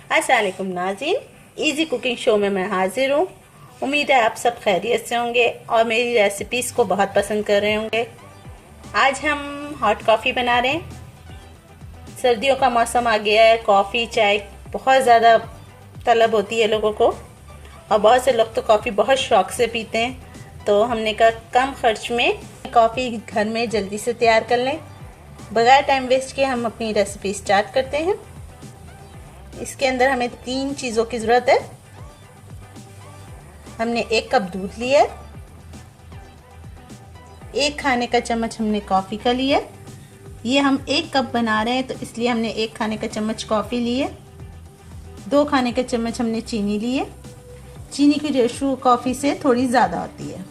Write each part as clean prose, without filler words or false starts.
अस्सलाम वालेकुम नाज़रीन, इजी कुकिंग शो में मैं हाजिर हूँ। उम्मीद है आप सब खैरियत से होंगे और मेरी रेसिपीज़ को बहुत पसंद कर रहे होंगे। आज हम हॉट कॉफ़ी बना रहे हैं। सर्दियों का मौसम आ गया है, कॉफ़ी चाय बहुत ज़्यादा तलब होती है लोगों को और बहुत से लोग तो कॉफ़ी बहुत शौक़ से पीते हैं। तो हमने कहा कम खर्च में कॉफ़ी घर में जल्दी से तैयार कर लें। बगैर टाइम वेस्ट किए हम अपनी रेसिपी स्टार्ट करते हैं। इसके अंदर हमें 3 चीज़ों की ज़रूरत है। हमने 1 कप दूध लिया है, 1 खाने का चम्मच हमने कॉफ़ी का लिया। ये हम 1 कप बना रहे हैं तो इसलिए हमने 1 खाने का चम्मच कॉफ़ी ली है। 2 खाने का चम्मच हमने चीनी ली है। चीनी की रेशो कॉफ़ी से थोड़ी ज़्यादा होती है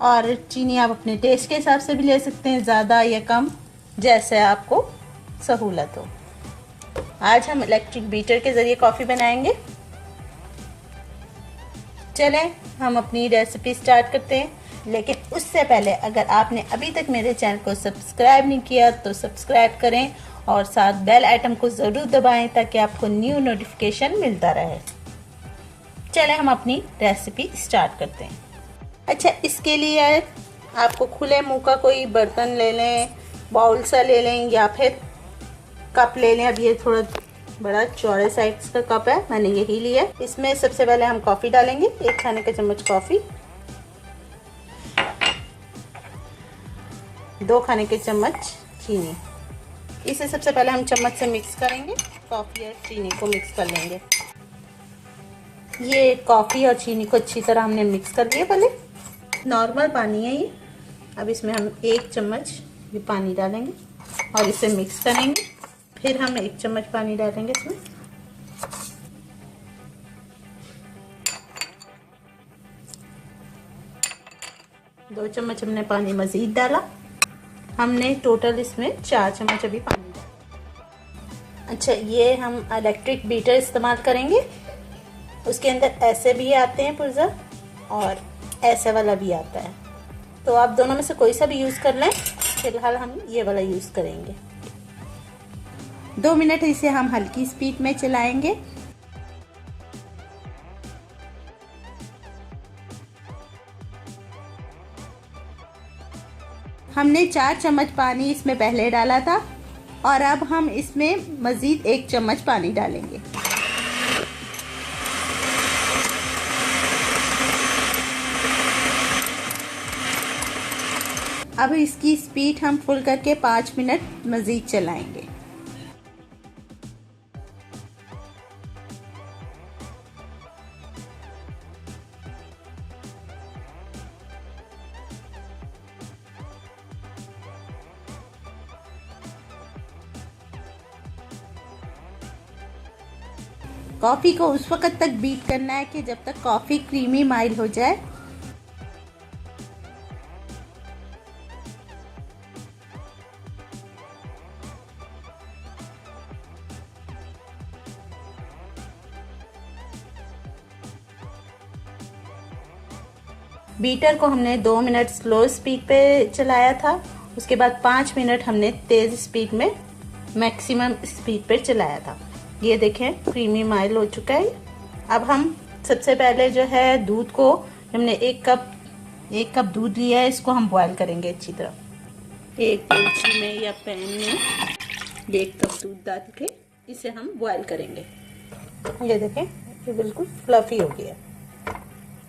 और चीनी आप अपने टेस्ट के हिसाब से भी ले सकते हैं, ज़्यादा या कम, जैसे आपको सहूलत हो। आज हम इलेक्ट्रिक बीटर के ज़रिए कॉफ़ी बनाएंगे। चलें हम अपनी रेसिपी स्टार्ट करते हैं, लेकिन उससे पहले अगर आपने अभी तक मेरे चैनल को सब्सक्राइब नहीं किया तो सब्सक्राइब करें और साथ बेल आइटम को ज़रूर दबाएं ताकि आपको न्यू नोटिफिकेशन मिलता रहे। चलें हम अपनी रेसिपी स्टार्ट करते हैं। अच्छा, इसके लिए आपको खुले मुंह का कोई बर्तन ले लें, बाउल सा ले लें या फिर कप ले लें। अब ये थोड़ा बड़ा चौड़े साइज का कप है, मैंने यही लिया। इसमें सबसे पहले हम कॉफ़ी डालेंगे, 1 खाने का चम्मच कॉफ़ी, 2 खाने के चम्मच चीनी। इसे सबसे पहले हम चम्मच से मिक्स करेंगे, कॉफ़ी और चीनी को मिक्स कर लेंगे। ये कॉफ़ी और चीनी को अच्छी तरह हमने मिक्स कर लिया। पहले नॉर्मल पानी है ये। अब इसमें हम 1 चम्मच ये पानी डालेंगे और इसे मिक्स करेंगे। फिर हम 1 चम्मच पानी डालेंगे इसमें। दो चम्मच हमने पानी मज़ीद डाला। हमने टोटल इसमें 4 चम्मच अभी पानी डाला। अच्छा, ये हम इलेक्ट्रिक बीटर इस्तेमाल करेंगे। उसके अंदर ऐसे भी आते हैं पुर्जा और ऐसे वाला भी आता है, तो आप दोनों में से कोई सा भी यूज़ कर लें। फिलहाल हम ये वाला यूज़ करेंगे। 2 मिनट इसे हम हल्की स्पीड में चलाएंगे। हमने 4 चम्मच पानी इसमें पहले डाला था और अब हम इसमें मज़ीद 1 चम्मच पानी डालेंगे। अब इसकी स्पीड हम फुल करके 5 मिनट मज़ीद चलाएंगे। कॉफ़ी को उस वक्त तक बीट करना है कि जब तक कॉफ़ी क्रीमी माइल हो जाए। बीटर को हमने 2 मिनट स्लो स्पीड पे चलाया था, उसके बाद 5 मिनट हमने तेज़ स्पीड में मैक्सिमम स्पीड पे चलाया था। ये देखें क्रीमी माइल हो चुका है। अब हम सबसे पहले जो है दूध को, हमने 1 कप दूध लिया है, इसको हम बॉयल करेंगे अच्छी तरह। एक कड़छी में या पैन में 1 कप दूध डाल के इसे हम बॉयल करेंगे। ये देखें ये बिल्कुल फ्लफी हो गया,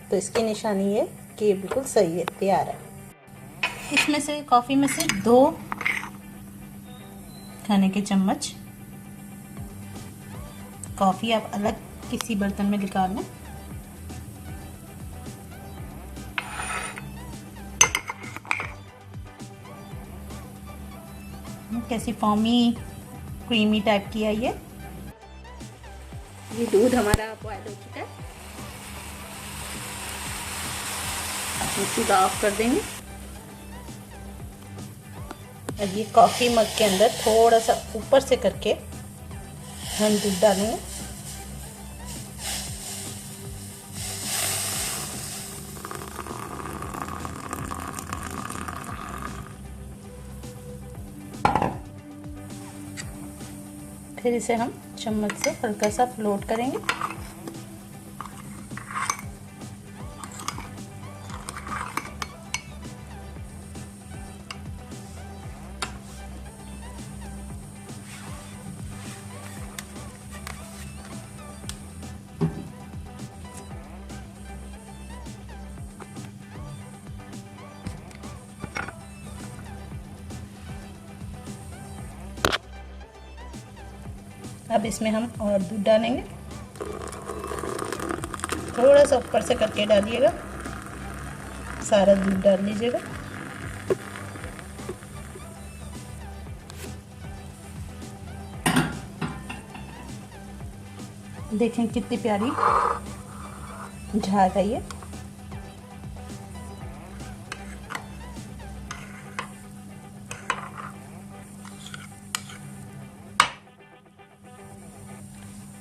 तो इसकी निशानी है कि ये बिल्कुल सही है, तैयार है। इसमें से कॉफ़ी में से 2 खाने के चम्मच कॉफ़ी आप अलग किसी बर्तन में निकाल लें। कैसी फॉर्मी क्रीमी टाइप की है ये दूध हमारा बॉयल हो चुका है। मिक्सी ऑफ कर देंगे। अब ये कॉफ़ी मग के अंदर थोड़ा सा ऊपर से करके हम दूध डालेंगे। फिर इसे हम चम्मच से हल्का सा फ्लोट करेंगे। अब इसमें हम और दूध डालेंगे, थोड़ा सा ऊपर से करके डालिएगा, सारा दूध डाल लीजिएगा। देखें कितनी प्यारी झाग आई है।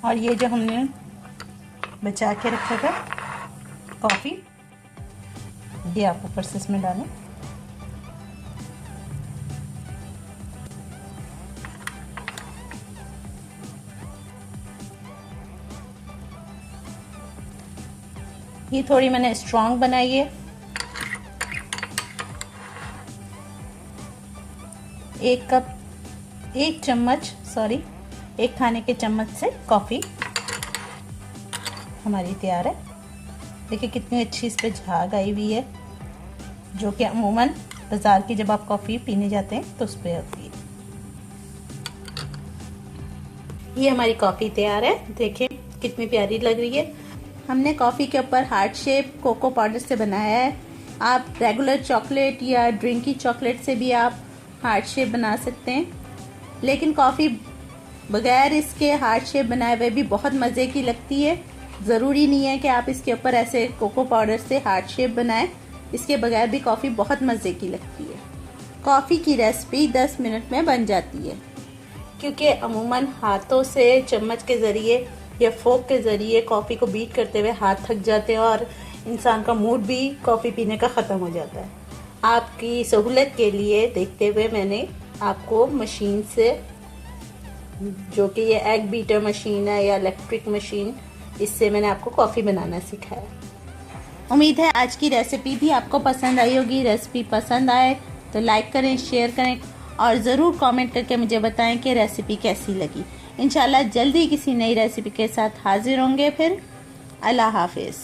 और ये जो हमने बचा के रखा था कॉफ़ी, ये आप ऊपर से इसमें डालें। ये थोड़ी मैंने स्ट्रॉन्ग बनाई है। एक खाने के चम्मच से कॉफ़ी हमारी तैयार है। देखिए कितनी अच्छी इस पे झाग आई हुई है, जो कि अमूमन बाज़ार की जब आप कॉफ़ी पीने जाते हैं तो उस पर होती है। ये हमारी कॉफ़ी तैयार है, देखिए कितनी प्यारी लग रही है। हमने कॉफ़ी के ऊपर हार्ट शेप कोको पाउडर से बनाया है। आप रेगुलर चॉकलेट या ड्रिंकी चॉकलेट से भी आप हार्ट शेप बना सकते हैं, लेकिन कॉफ़ी बगैर इसके हार्ट शेप बनाए हुए भी बहुत मज़े की लगती है। ज़रूरी नहीं है कि आप इसके ऊपर ऐसे कोको पाउडर से हार्ट शेप बनाएं, इसके बगैर भी कॉफ़ी बहुत मज़े की लगती है। कॉफ़ी की रेसिपी 10 मिनट में बन जाती है, क्योंकि अमूमन हाथों से चम्मच के ज़रिए या फोक के ज़रिए कॉफ़ी को बीट करते हुए हाथ थक जाते हैं और इंसान का मूड भी कॉफ़ी पीने का ख़त्म हो जाता है। आपकी सहूलत के लिए देखते हुए मैंने आपको मशीन से, जो कि ये एग बीटर मशीन है या इलेक्ट्रिक मशीन, इससे मैंने आपको कॉफ़ी बनाना सिखाया। उम्मीद है आज की रेसिपी भी आपको पसंद आई होगी। रेसिपी पसंद आए तो लाइक करें, शेयर करें और ज़रूर कमेंट करके मुझे बताएं कि रेसिपी कैसी लगी। इंशाल्लाह जल्दी किसी नई रेसिपी के साथ हाजिर होंगे फिर। अल्लाह हाफिज़।